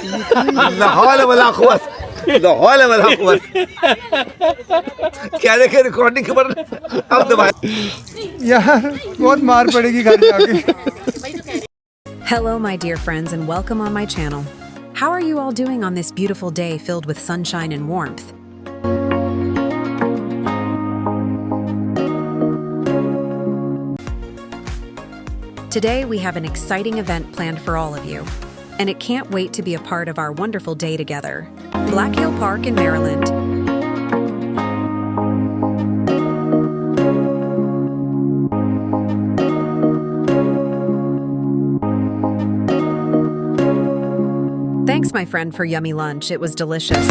लाहौल वाला खुश लाहौल वाला खुश क्या देखे रिकॉर्डिंग के पर अब दबाए यार बहुत मार पड़ेगी घर जाके। Hello, my dear friends, and welcome on my channel. How are you all doing on this beautiful day filled with sunshine and warmth? Today, we have an exciting event planned for all of you, and it can't wait to be a part of our wonderful day together. Black Hill Park in Maryland. Thanks, my friend, for yummy lunch. It was delicious.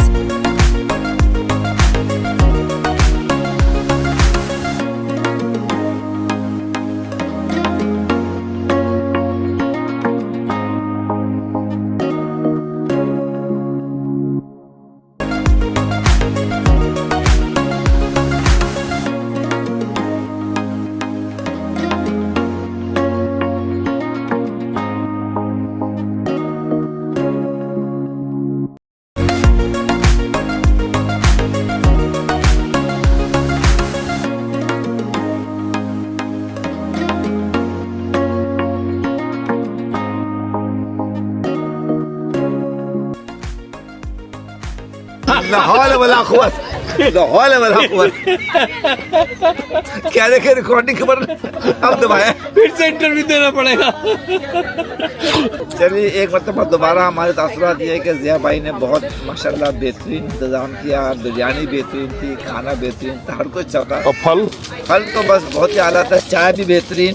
Lahaul वाला खुश लाहौल वाला खुश क्या देखे recording के पर अब दबाए फिर से इंटरव्यू देना पड़ेगा। चलिए एक मतलब दोबारा हमारे तासुरात ये है कि जिया भाई ने बहुत माशाल्लाह बेहतरीन इंतजाम किया, बिरयानी बेहतरीन थी, खाना बेहतरीन था, हर कुछ चल रहा। और फल तो बस बहुत ही आला था, चाय भी बेहतरीन,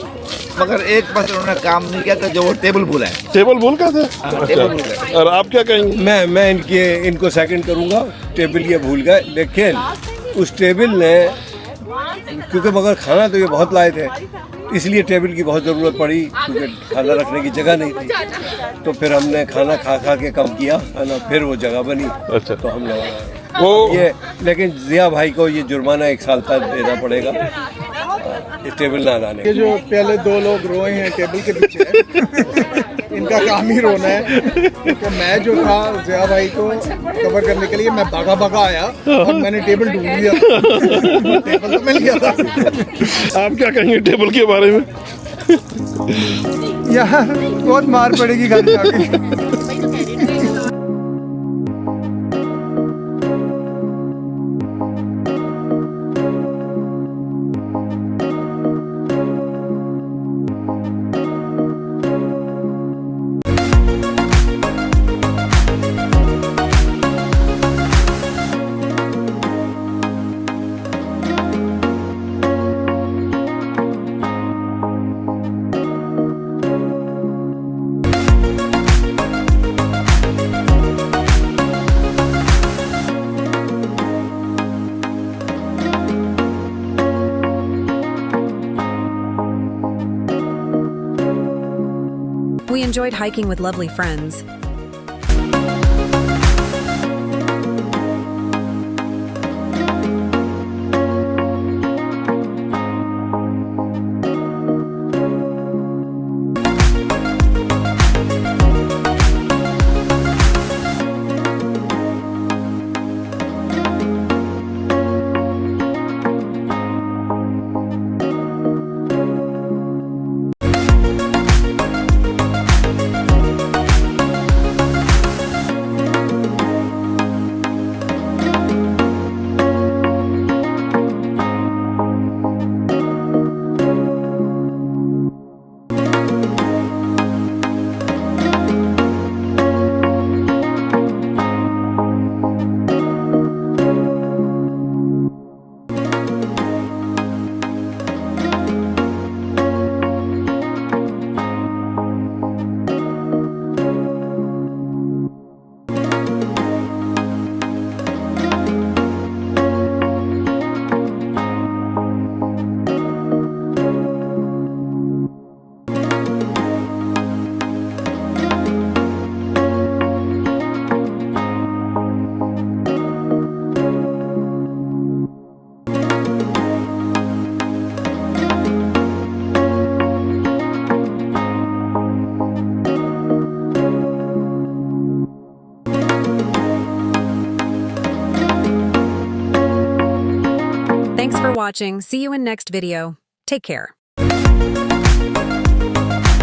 मगर एक बस उन्होंने काम नहीं किया था, जो वो टेबल भूला है। टेबल भूल का थे। टेबल भूल गए। और आप क्या कहेंगे? मैं इनको सेकंड करूंगा, टेबल ये भूल गए, लेकिन उस टेबल ने क्योंकि मगर खाना तो ये बहुत लाए थे, इसलिए टेबल की बहुत ज़रूरत पड़ी, क्योंकि खाना रखने की जगह नहीं थी। तो फिर हमने खाना खा के कम किया है ना, फिर वो जगह बनी। अच्छा। तो हम लोग वो ये, लेकिन जिया भाई को ये जुर्माना 1 साल तक देना पड़ेगा इस टेबल ना लाने। ये जो पहले 2 लोग रोए हैं टेबल के पीछे इनका काम ही रोना है, क्योंकि मैं जो था जिया भाई को कवर करने के लिए मैं भागा आया और मैंने टेबल ढूंढ लिया। टेबल तो मिल गया था। आप क्या कहेंगे टेबल के बारे में? यार बहुत मार पड़ेगी घर जाके। We enjoyed hiking with lovely friends. Thanks for watching. See you in next video. Take care.